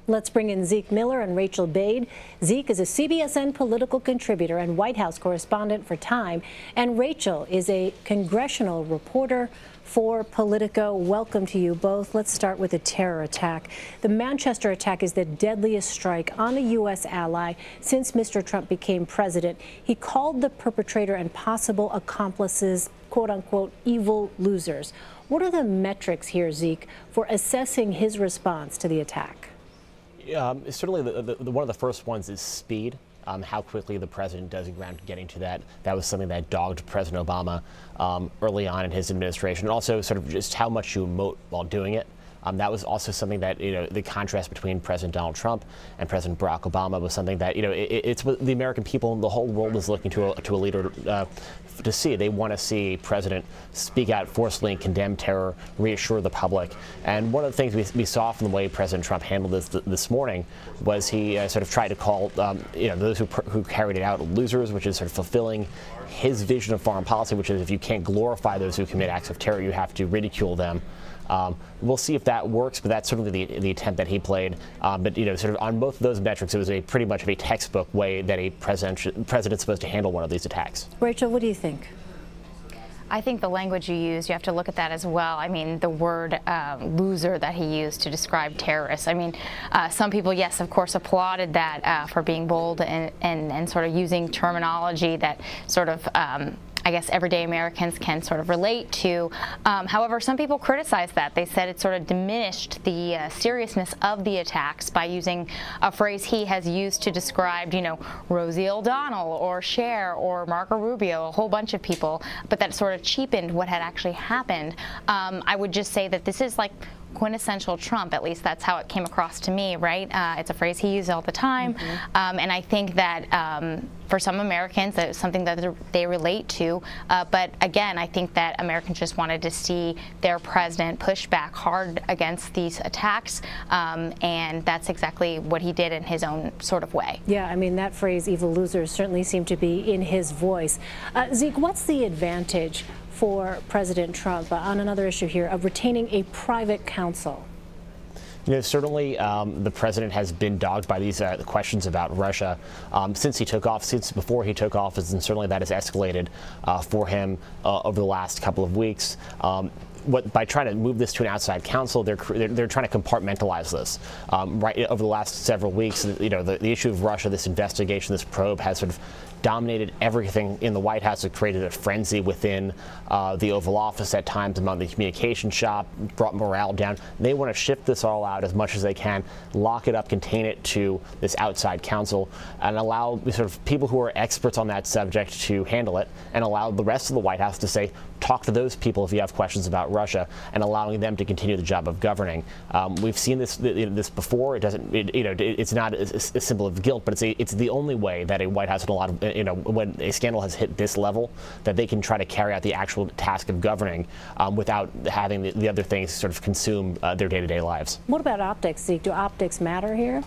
Let's bring in Zeke Miller and Rachael Bade. Zeke is a CBSN political contributor and White House correspondent for Time, and Rachael is a congressional reporter for Politico. Welcome to you both. Let's start with a terror attack. The Manchester attack is the deadliest strike on a U.S. ally since Mr. Trump became president. He called the perpetrator and possible accomplices, quote-unquote, evil losers. What are the metrics here, Zeke, for assessing his response to the attack? Certainly, one of the first ones is speed. How quickly the president does around getting to that. That was something that dogged President Obama early on in his administration, and also sort of just how much you emote while doing it. That was also something that, the contrast between President Donald Trump and President Barack Obama was something that, it's what the American people and the whole world is looking to a leader to see. They want to see President speak out forcefully and condemn terror, reassure the public. And one of the things we saw from the way President Trump handled this morning was he sort of tried to call, those who carried it out losers, which is sort of fulfilling his vision of foreign policy, which is if you can't glorify those who commit acts of terror, you have to ridicule them. We'll see if that works, but that's certainly the attempt that he played. But sort of on both of those metrics, it was pretty much of a textbook way that a president's supposed to handle one of these attacks. Rachael, what do you think? I think the language you use, you have to look at that as well. I mean, the word loser that he used to describe terrorists. I mean, some people, yes, of course, applauded that for being bold and sort of using terminology that sort of I guess everyday Americans can sort of relate to. However, some people criticized that. They said it sort of diminished the seriousness of the attacks by using a phrase he has used to describe, Rosie O'Donnell or Cher or Marco Rubio, a whole bunch of people, but that sort of cheapened what had actually happened. I would just say that this is like quintessential Trump. At least that's how it came across to me, right? It's a phrase he used all the time. And I think that for some Americans, that is something that they relate to. But again, I think that Americans just wanted to see their president push back hard against these attacks. And that's exactly what he did in his own sort of way. Yeah, I mean, that phrase, evil losers, certainly seemed to be in his voice. Zeke, what's the advantage for President Trump on another issue here of retaining a private counsel? Certainly the president has been dogged by these questions about Russia since before he took office, and certainly that has escalated for him over the last couple of weeks. By trying to move this to an outside counsel, they're trying to compartmentalize this. Right over the last several weeks, the issue of Russia, this investigation, this probe, has sort of dominated everything in the White House. It created a frenzy within the Oval Office at times, among the communication shop, brought morale down. They want to shift this all out as much as they can, lock it up, contain it to this outside counsel, and allow sort of people who are experts on that subject to handle it, and allow the rest of the White House to say, talk to those people if you have questions about Russia, and allowing them to continue the job of governing. We've seen this before. It's not as simple as guilt, but it's the only way that a White House and a lot of when a scandal has hit this level, that they can try to carry out the actual task of governing without having the other things sort of consume their day-to-day lives. What about optics, Zeke? Do optics matter here?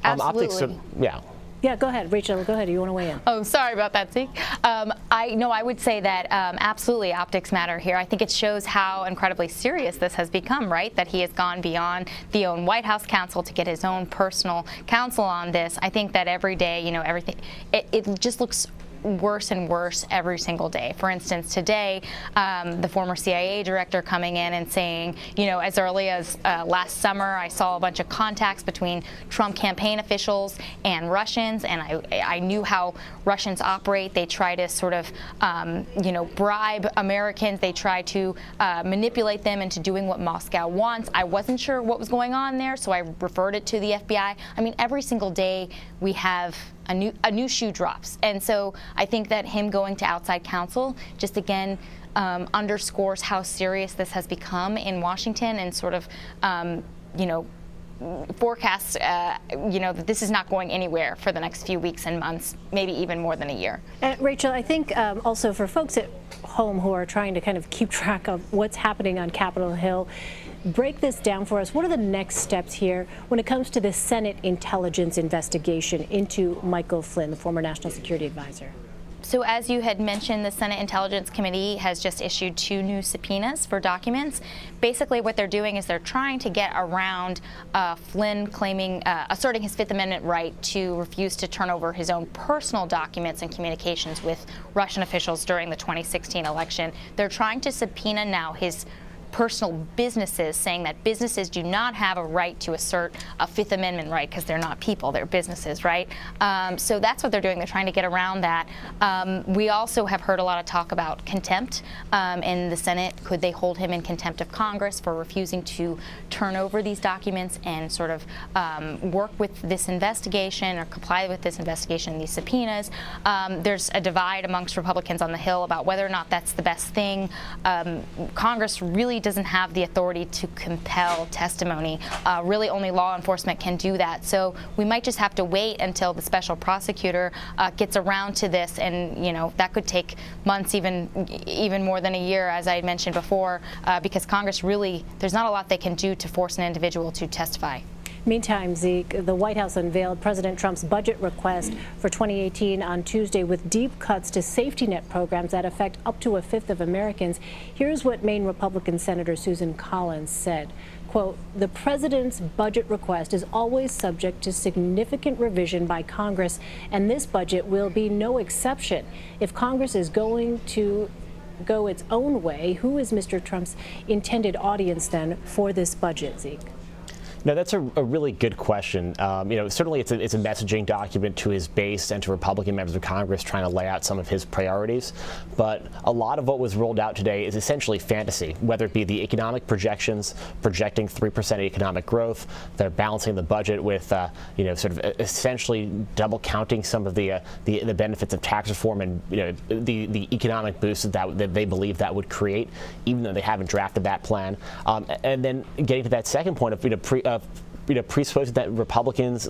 Absolutely. Yeah. Yeah, go ahead, Rachael. Go ahead. You want to weigh in? Oh, sorry about that, Zeke. I would say that absolutely optics matter here. I think it shows how incredibly serious this has become, right? That he has gone beyond the own White House counsel to get his own personal counsel on this. I think that every day, everything, it just looks worse and worse every single day. For instance, today, the former CIA director coming in and saying, as early as last summer, I saw a bunch of contacts between Trump campaign officials and Russians, and I knew how Russians operate. They try to sort of, bribe Americans. They try to manipulate them into doing what Moscow wants. I wasn't sure what was going on there, so I referred it to the FBI. I mean, every single day we have a new shoe drops. And so I think that him going to outside counsel just again underscores how serious this has become in Washington, and sort of forecasts that this is not going anywhere for the next few weeks and months, maybe even more than a year. Rachael, I think also for folks at home who are trying to kind of keep track of what's happening on Capitol Hill, break this down for us. What are the next steps here when it comes to the Senate intelligence investigation into Michael Flynn, the former National Security Advisor? So as you had mentioned, the Senate Intelligence Committee has just issued 2 new subpoenas for documents. Basically what they're doing is they're trying to get around Flynn asserting his Fifth Amendment right to refuse to turn over his own personal documents and communications with Russian officials during the 2016 election. They're trying to subpoena now his personal businesses, saying that businesses do not have a right to assert a Fifth Amendment right because they're not people, they're businesses, right? So that's what they're doing. They're trying to get around that. We also have heard a lot of talk about contempt in the Senate. Could they hold him in contempt of Congress for refusing to turn over these documents and sort of work with this investigation or comply with this investigation, these subpoenas? There's a divide amongst Republicans on the Hill about whether or not that's the best thing. Congress really doesn't have the authority to compel testimony. Really only law enforcement can do that. So we might just have to wait until the special prosecutor gets around to this, and that could take months, even more than a year, as I had mentioned before, because Congress really, there's not a lot they can do to force an individual to testify. Meantime, Zeke, the White House unveiled President Trump's budget request for 2018 on Tuesday with deep cuts to safety net programs that affect up to 1/5 of Americans. Here's what Maine Republican Senator Susan Collins said. Quote, "The president's budget request is always subject to significant revision by Congress, and this budget will be no exception. If Congress is going to go its own way, who is Mr. Trump's intended audience then for this budget, Zeke?" No, that's a really good question. Certainly it's a messaging document to his base and to Republican members of Congress trying to lay out some of his priorities. But a lot of what was rolled out today is essentially fantasy, whether it be the economic projections, projecting 3% economic growth. They're balancing the budget with, sort of essentially double counting some of the benefits of tax reform and, the economic boost that they believe that would create, even though they haven't drafted that plan. And then getting to that second point of presupposing that Republicans,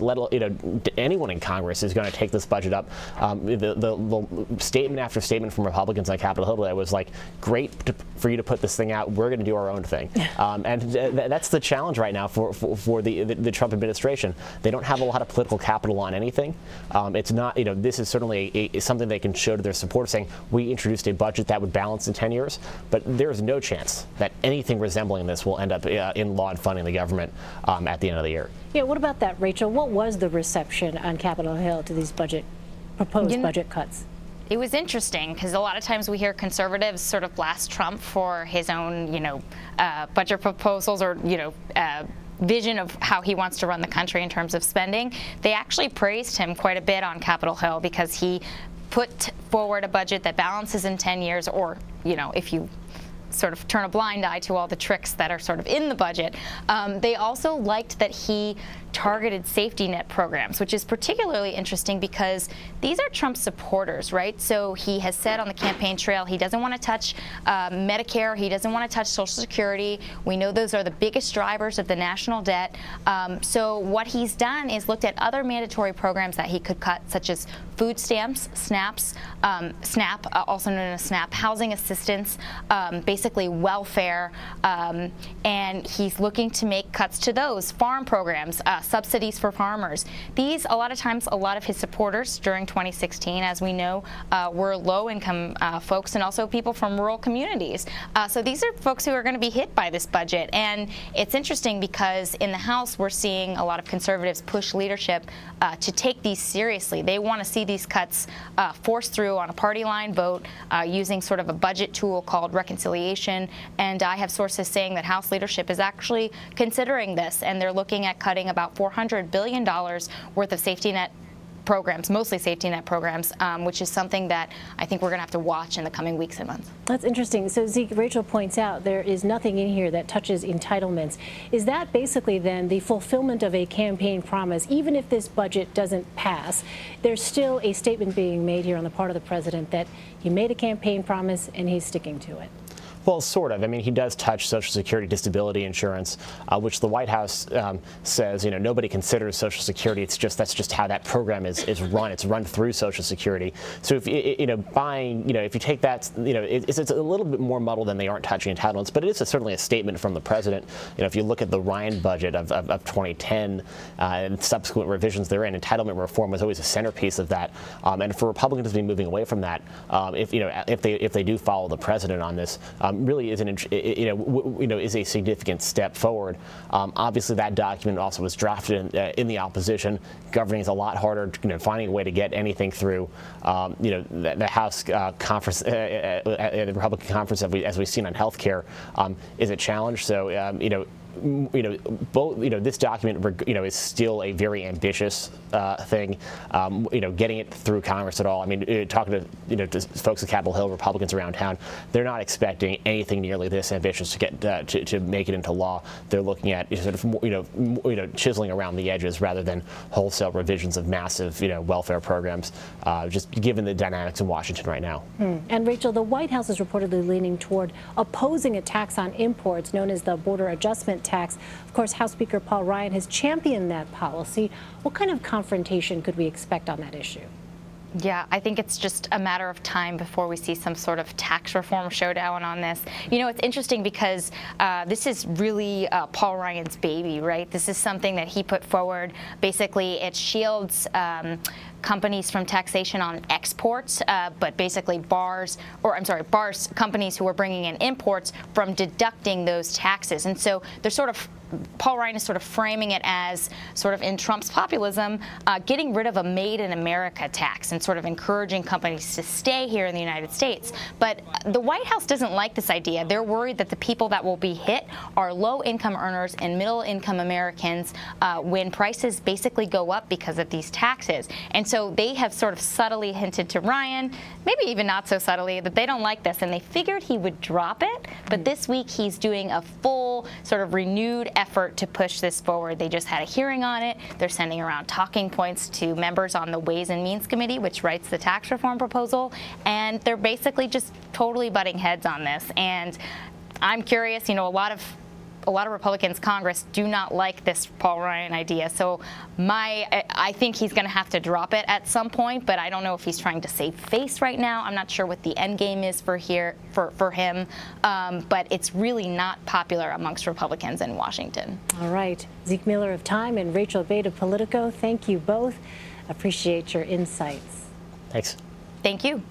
anyone in Congress, is going to take this budget up. The statement after statement from Republicans on Capitol Hill that was like, great for you to put this thing out. We're going to do our own thing. And that's the challenge right now for the Trump administration. They don't have a lot of political capital on anything. It's not, this is certainly something they can show to their supporters, saying we introduced a budget that would balance in 10 years. But there is no chance that anything resembling this will end up in law and funding the government at the end of the year. Yeah, what about that, Rachael? What was the reception on Capitol Hill to these proposed budget cuts? It was interesting because a lot of times we hear conservatives sort of blast Trump for his own, budget proposals or, vision of how he wants to run the country in terms of spending. They actually praised him quite a bit on Capitol Hill because he put forward a budget that balances in 10 years, or, if you sort of turn a blind eye to all the tricks that are sort of in the budget. They also liked that he targeted safety net programs, which is particularly interesting because these are Trump supporters, right? So he has said on the campaign trail he doesn't want to touch Medicare, he doesn't want to touch Social Security. We know those are the biggest drivers of the national debt. So what he's done is looked at other mandatory programs that he could cut, such as food stamps, SNAP, also known as SNAP, housing assistance, basically welfare, and he's looking to make cuts to those, farm programs, subsidies for farmers. These, a lot of times, a lot of his supporters during 2016, as we know, were low-income folks and also people from rural communities. So these are folks who are going to be hit by this budget. And it's interesting because in the House, we're seeing a lot of conservatives push leadership to take these seriously. They want to see these cuts forced through on a party line vote using sort of a budget tool called reconciliation. And I have sources saying that House leadership is actually considering this, and they're looking at cutting about $400 billion worth of safety net programs, mostly safety net programs, which is something that I think we're going to have to watch in the coming weeks and months. That's interesting. So, Zeke, Rachael points out there is nothing in here that touches entitlements. Is that basically then the fulfillment of a campaign promise? Even if this budget doesn't pass, there's still a statement being made here on the part of the president that he made a campaign promise and he's sticking to it. Well, sort of. I mean, he does touch Social Security disability insurance, which the White House says, nobody considers Social Security. That's just how that program is run. It's run through Social Security. So if if you take that, it's a little bit more muddled than they aren't touching entitlements, but it is certainly a statement from the president. If you look at the Ryan budget of 2010 and subsequent revisions therein, entitlement reform was always a centerpiece of that. And for Republicans to be moving away from that, if they do follow the president on this, really is is a significant step forward. Obviously, that document also was drafted in the opposition. Governing is a lot harder. Finding a way to get anything through. The House conference, the Republican conference, as we've seen on health care, is a challenge. So this document, is still a very ambitious thing. Getting it through Congress at all. I mean, talking to folks at Capitol Hill, Republicans around town, they're not expecting anything nearly this ambitious to get to make it into law. They're looking at sort of chiseling around the edges rather than wholesale revisions of massive welfare programs. Just given the dynamics in Washington right now. And Rachel, the White House is reportedly leaning toward opposing a tax on imports known as the border adjustment tax. Of course, House Speaker Paul Ryan has championed that policy. What kind of confrontation could we expect on that issue? Yeah, I think it's just a matter of time before we see some sort of tax reform showdown on this. It's interesting because this is really Paul Ryan's baby, right? This is something that he put forward. Basically, it shields companies from taxation on exports, but basically bars companies who are bringing in imports from deducting those taxes. And so they're Paul Ryan is sort of framing it as sort of in Trump's populism, getting rid of a made in America tax and sort of encouraging companies to stay here in the United States. But the White House doesn't like this idea. They're worried that the people that will be hit are low-income earners and middle-income Americans when prices basically go up because of these taxes. And so they have sort of subtly hinted to Ryan, maybe even not so subtly, that they don't like this, and they figured he would drop it. But this week he's doing a full sort of renewed effort to push this forward. They just had a hearing on it. They're sending around talking points to members on the Ways and Means Committee, which writes the tax reform proposal, and they're basically just totally butting heads on this. And I'm curious, a lot of Republicans Congress do not like this Paul Ryan idea. So I think he's going to have to drop it at some point, but I don't know if he's trying to save face right now. I'm not sure what the end game is for him, but it's really not popular amongst Republicans in Washington. All right. Zeke Miller of Time and Rachael Bade of Politico, thank you both. Appreciate your insights. Thanks. Thank you.